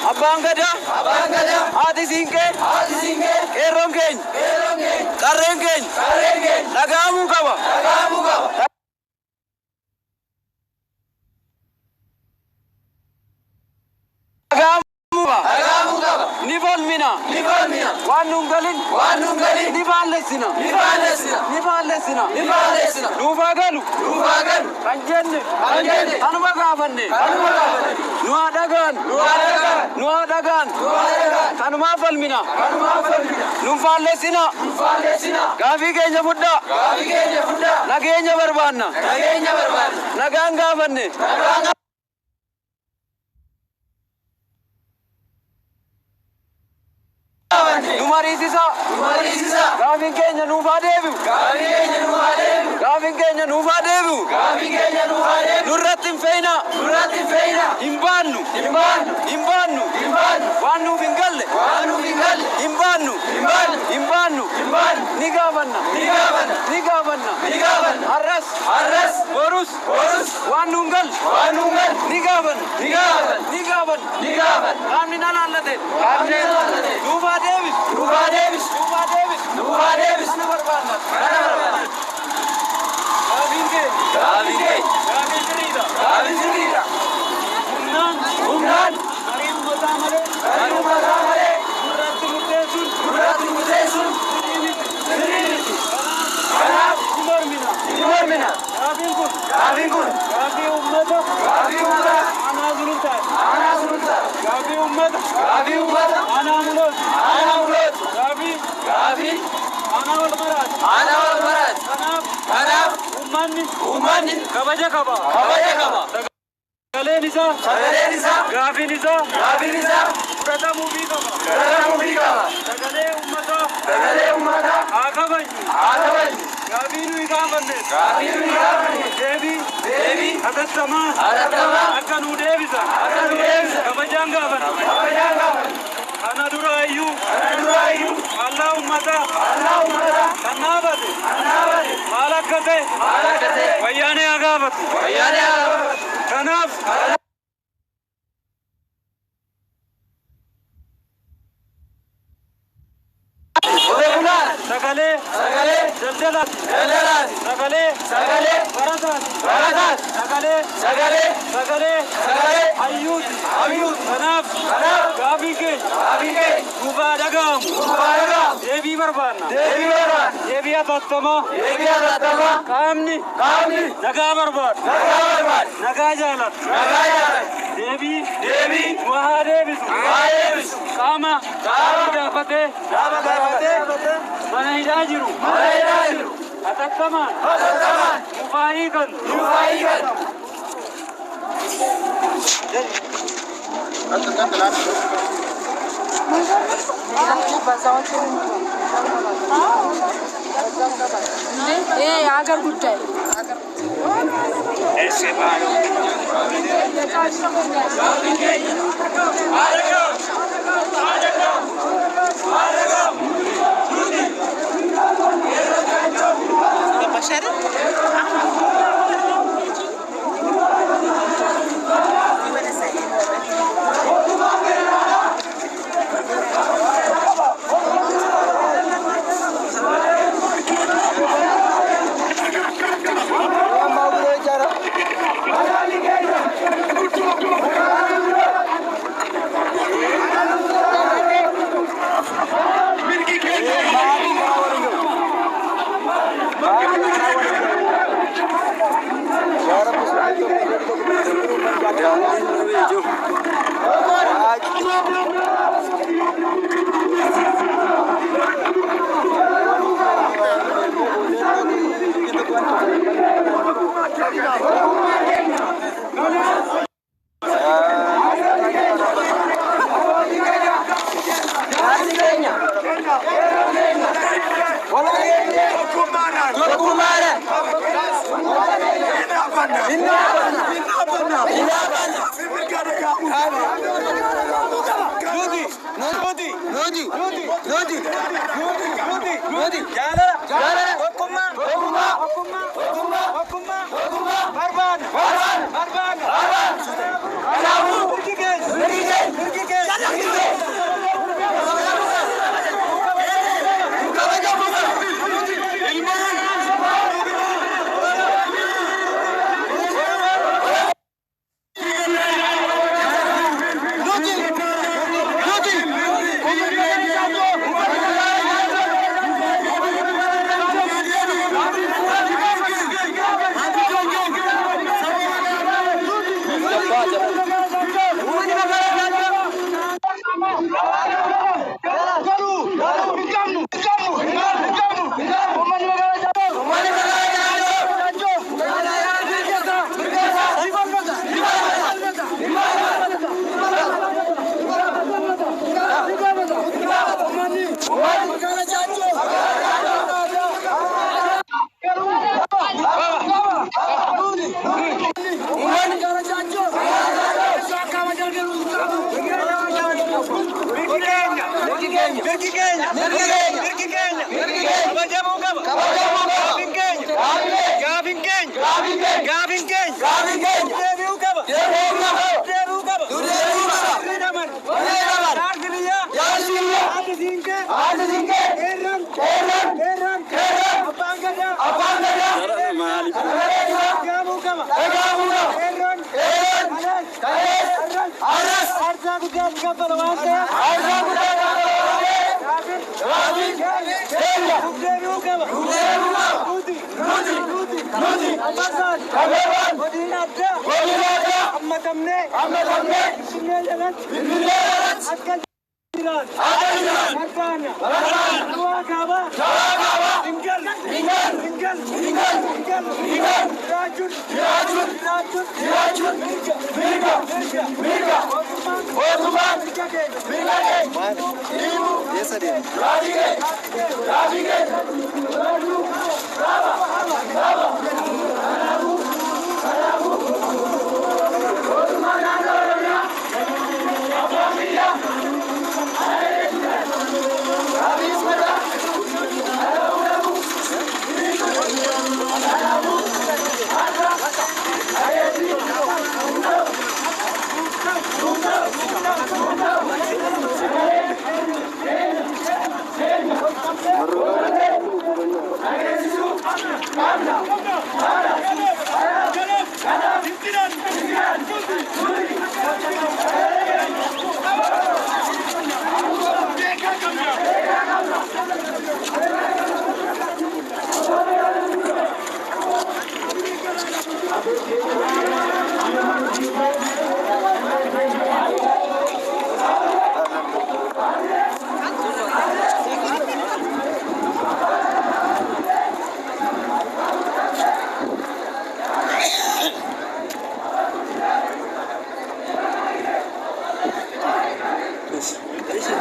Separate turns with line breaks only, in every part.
Abangada. Adi Sinke. Erongeng. Karengeng. Nagamu kaba. Nibal mina. Wanungalin. Nibal lesina. Nubagalu. Kanjenne. Tanumagavanne. Nuadagan. Tanumafal mina. Numfal lesina. Gafi kenya budda. Nagenya barbanna. Naganggavanne. Numarisisa. Gafin kenya nufadevu. Nurratin feina. Imbanu. Wanu bingalle. Imbanu. Nigavanna. Arras. Borus. Wanungal. Nigavan. Amina nalade. Nufa Davis. Ana barbanna. Gavin Sirida. Umnan. Mariam Matamale. Murati Mutesun. Kanab. Timormina. Gavin Kun. Gavi Ummata. Ana Zulunta. Gavi Ummata. Ana Mulot. Gavi. Ana Walmarat. Kanab. Umani. Kabaja kaba. Sagale nisa. Gafi nisa. Prata movie kaba. Sagale ummata. Akabai. Gafi nu ikavanne. Devi. Adatama. Akanu Devisa. Kabajanga bana. Anadurayu. Allah ummata. Kanabade. Malakate. Wayane agabat. Kanaf. Sagale. Jaljalat. Sagale. Baradat. Sagale. Ayud. Kanaf. Gafi ke. Mubadagam. Devi barbanna. Devi atattama. Kamni. Naga barban. Naga jalat. Devi. Mahadevisu. Kama. Dafate. Mana hidajiru. Atattama. Mufahikan.
Agar गुट्टा
ऐसे बालों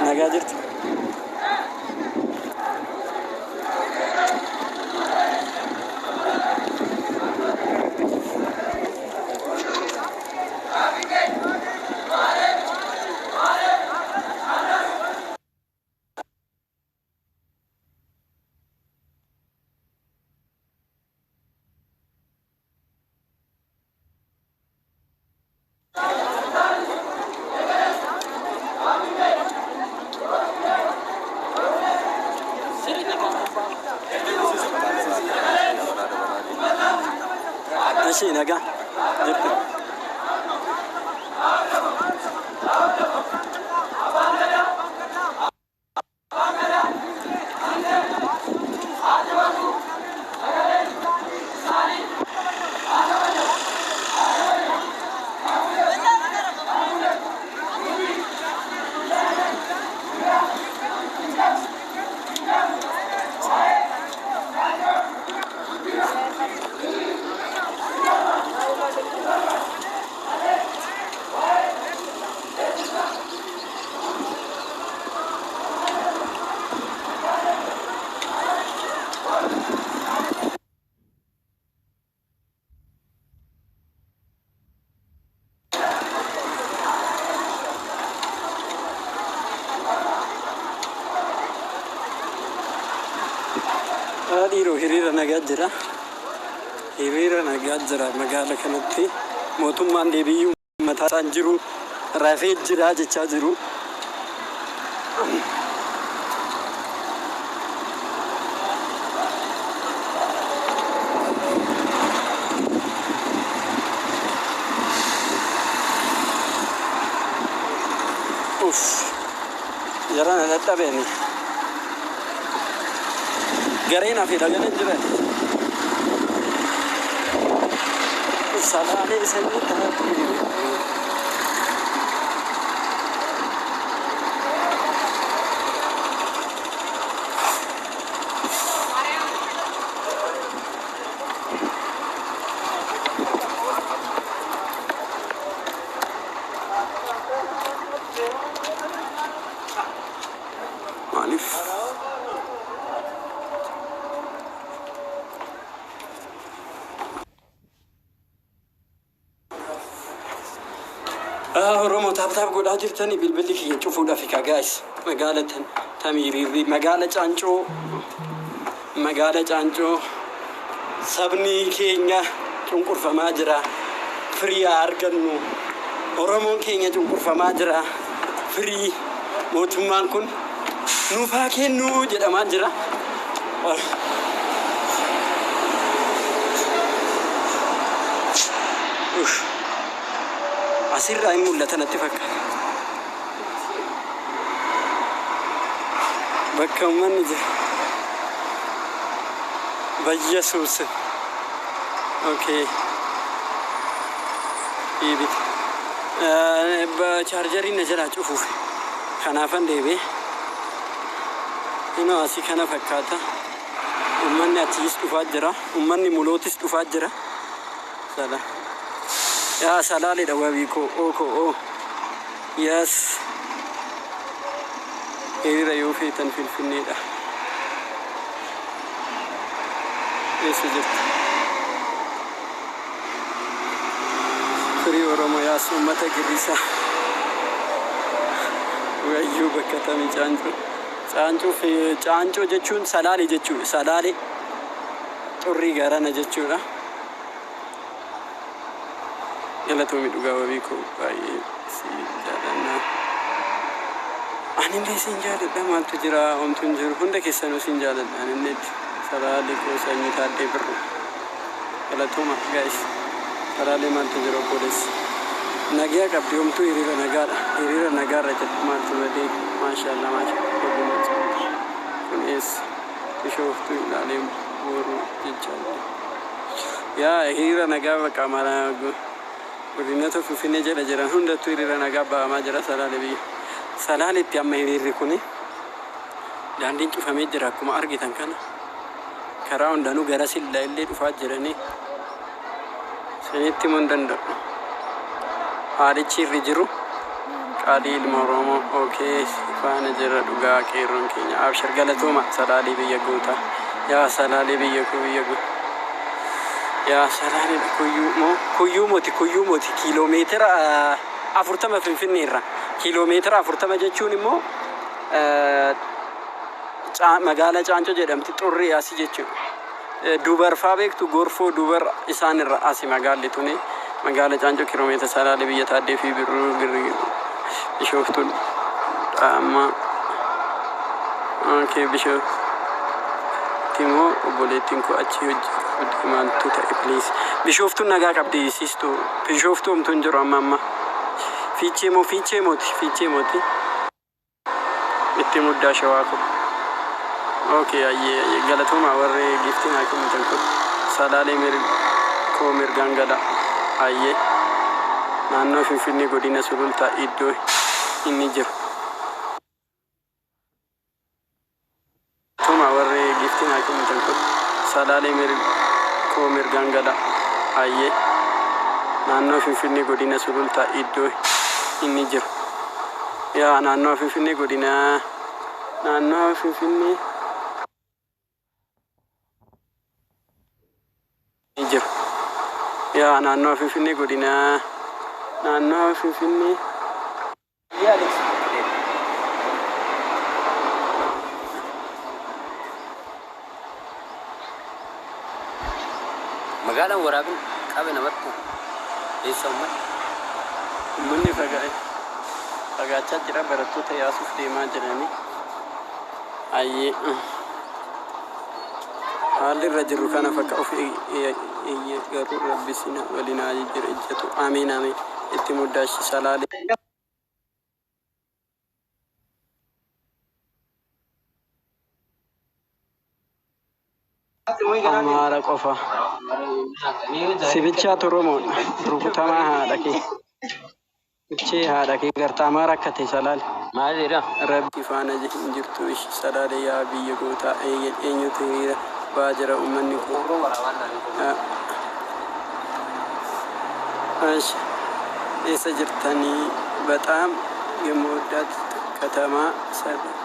nagaa jirtu. Ashii nagaa jirtu. Dhiiroo hiriira nagaa jira. Hiriira nagaa jira magaalaa kanatti. Mootummaan deebii uummataa isaan jiru rafee jira jechaa jiru. Jarana dadhabeeni. Gareen hafe dhagana jiran. Salaalee isanii taatu. Maaliif? taaptaaf godhaa jirtanii bilbilli kiyya cufuudhaaf ika gaayis magaala tamiiriirri magaala caancoo sabni keenya cunqurfamaa jira firii argannu oromoon keenya cunqurfamaa jira firii mootummaan kun nuufaa kennu jedhamaa jira. Asirraa hin mul'ata natti fakkaata. Bakka uummanni jira. Bayyasuus. Okay. Biibita. Chaarjariin na jalaa cufuuf. Kanaafan deebi'e. Inoo asii kana fakkaata. Uummanni achiis dhufaa jira. Uummanni mulootis dhufaa jira. Sala. Yaa salaaleedha wabiiko oo. Yes. Hiriira yoo feetan Finfinneedha. Eessa jirti? Firii Oromoo yaas uummata Girrisaa. Wayyuu bakka tamii Caancoo jechuun salaalee jechuudha. Salaalee xurrii garana jechuudha. Galatoomii dhugaa wabii koo baay'ee si jaalladha. Ani illee siin jaalladha maaltu jira homtuun jiru hunda keessanuu siin jaalladha. Ani illee salaalee koo sanyii taaddee birru. Galatooma gaa'is salaalee maaltu jira obboleessi. Nagaa qabdi homtuu hiriira nagaadha. Hiriira nagaarra jedhu maaltu badee maashaallah maashaallah. Kun eessa bishooftuu ilaalee booruu jechaa yaa hiriira nagaa bakka maraa godinata Finfinnee jala jiran hundattuu hiriira nagaa ba'amaa jira salaalee biyya. Salaaleetti amma hiriirri kuni daandiin cufamee jira akkuma argitan kana. Karaa hundanuu gara sillaa illee dhufaa jiranii. Sanitti himuu hin danda'u. Haalichi irri jiru qaalii ilma Oromoo okay faana jira dhugaa qeerroon keenya abshir galatooma salaalee biyya gootaa. Yaa salaalee biyya koo biyya gootaa. Yaa salaalee kuyyuu mooti kiiloomeetira 40 Finfinnee irra kiiloomeetira 40 jechuun immoo magaala Caancoo jedhamti xurrii asii jechuudha. Dubarfaa beektu gorfoo dubar isaan irra asii magaalli tuni magaala Caancoo kiiloomeetira salaalee biyya taaddee fi birruu girri bishooftuun amma okay bishooftuun obboleettiin koo achi hojii maaltu ta'e please bishooftuun nagaa qabdi siistu bishooftuu homtuun jiru amma fiichee mooti itti muddaa shawaa ko okay ayyee galatooma warri giftiin haa kennitan kun salaalee koo mirgaan gala ayyee naannoo Finfinnee godina sulultaa iddoo inni jiru tuma warri giftiin haa kennitan kun salaalee koo mirgaan gala ayyee naannoo Finfinnee godina sulultaa iddoo inni jiru yaa naannoo Finfinnee godina naannoo Finfinnee jiru yaa naannoo Finfinnee godina naannoo Finfinnee
magaalaan waraabin qabe namatti eessa
uummanni fagaachaa jira barattoota yaasuuf deemaa jiranii ayyee haalli irra jirru kana fakka of garuu rabbisina waliin haa jira ijjatu amiin itti muddaashi salaalee. Amaara qofa sibicha Oromoodha rukutamaa haadha kee ichee haadha kee gartaa amaara akka ta'e salaale
maalidha
rabbi faana hin jirtu ishi salaale yaa biyya gootaa eenyutu hiriira ba'aa jira uummanni kun eessa jirtanii በጣም የምወዳት ከተማ ሰበክ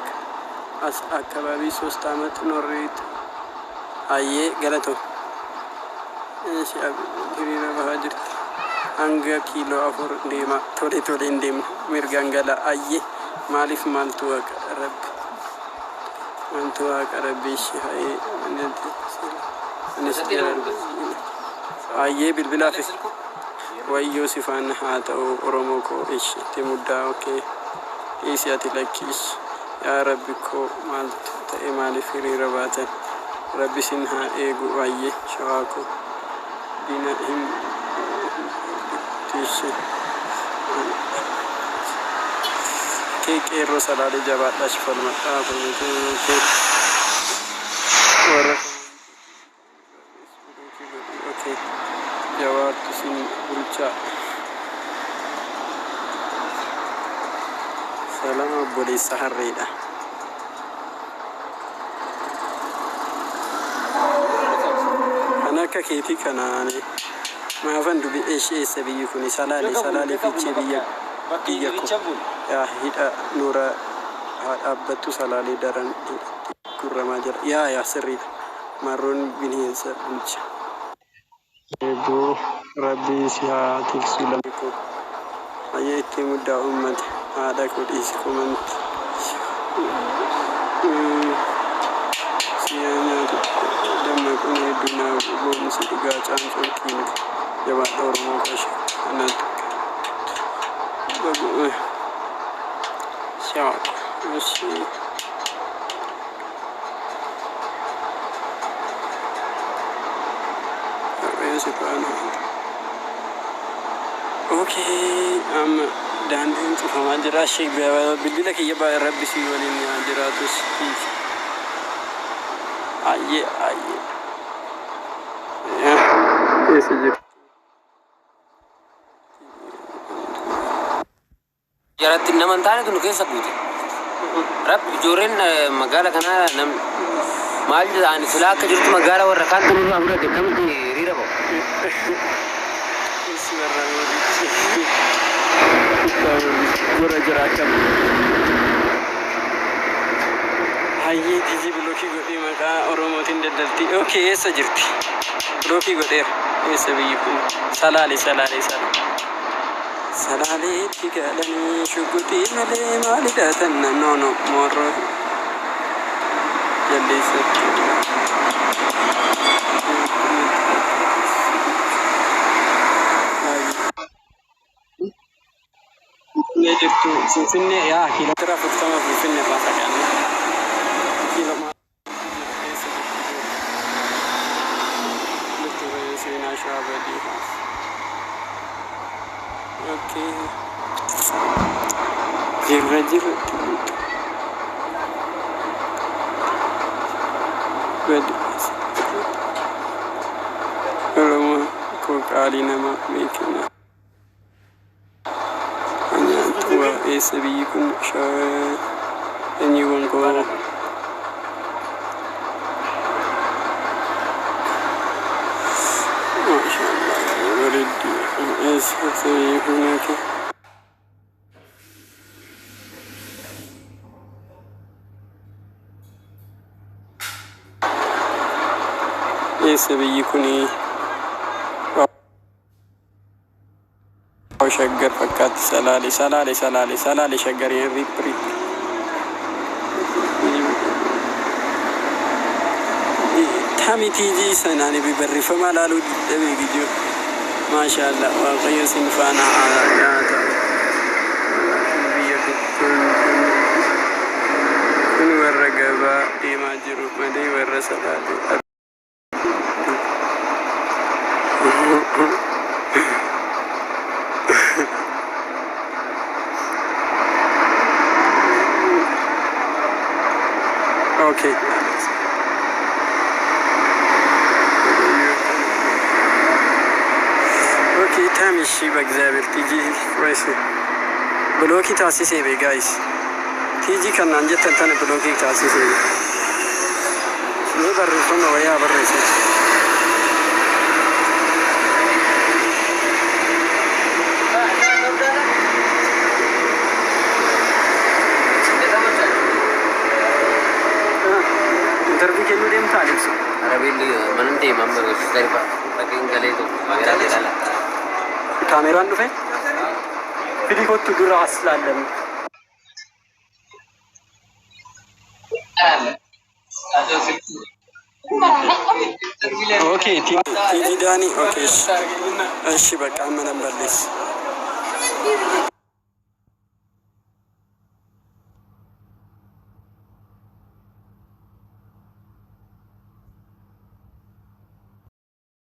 አካባቢ 3 ዓመት ኖሬት አየ ገለቶ እሺ አብሪና ባጅርት hanga kiiloo 4 deema tole tole hin deemnu mirgaan gala ayye maaliif maaltu waaqa rabbi maaltu waaqa rabbi shahee ayye bilbilaa fi wayyoo sifaan haa ta'u oromoo koo itti muddaa okee isi ati lakkiis yaa rabbi koo maaltu ta'e maaliif hiriira baatan rabbi sin haa eegu ayye shawaa koo dina hin tishi qeerroo salaalee jabaadhaa shifalmadhaa falmatee warra okay jawaartu sin bulchaa salama obboleessa harreedha kan akka keetii kanaani maafan dubi eessa biyyi kuni salaalee fiichee biyya ko yaa hidha nuura haa dhaabbattu salaalee daran gurramaa jira yaa sirriidha marroon bineensa bulcha eeboo rabbii si haa tiksu lamikoo ayya itti muddaa ummata haadha kodhiisi komanti siyaa nyaatu dammaqun heddunaa boomsi dhugaa caamcorkiin jabaadha oromoo kashe kanatu شاك ماشي اوكي داندين فما جرى شيء بدي لك يبا ربي سي ولين جراتوس اي يا سيدي
Jaratti naman taane kun keessa buute. Rab ijooreen magaala kanaa nam maal jedhaan silaa akka jirtu magaala warra kaan kun irraa fudhate namni hiriira ba'u.
Gurra jira akkam. Hayyee tiji bilookii godhee maqaa Oromootiin daddalti. Okey eessa jirti? Bilookii godheera. Eessa biyyi kun? Salaalee. Salaalee tigaalanii shukutii malee maalidhaatan no morro jalleessatti ne jirtu Finfinnee yaa kiiloomeetira 40 Finfinnee irraa fagaanne kiiloomeetira seenaa shaabadii okay jirra good oromo ko qaali nama beekna tua esabi kun anyone ko سبيكوني شجر فكات سلالي شجر يريب تامي تيجي سناني ببري فما لالو دبي جو ما شاء الله وغير سنفانا على ياتا كن ورقبا ديما جرو مدي ورسلالي Okay. Okay, تامي الشي بقزابر تيجي كويسة بلوكي تاسيسي بي guys تيجي كان نانجة تنتاني بلوكي تاسيسي بي نبر رفنا ويا برسي interview ke लिए हम तालिब से
Arabil manante member dari Pak pakai gale itu magara jala
كاميرا نوفي فيدي كنت درا أصلا لم اوكي تيجي داني اوكي ايش بقى عم نبلش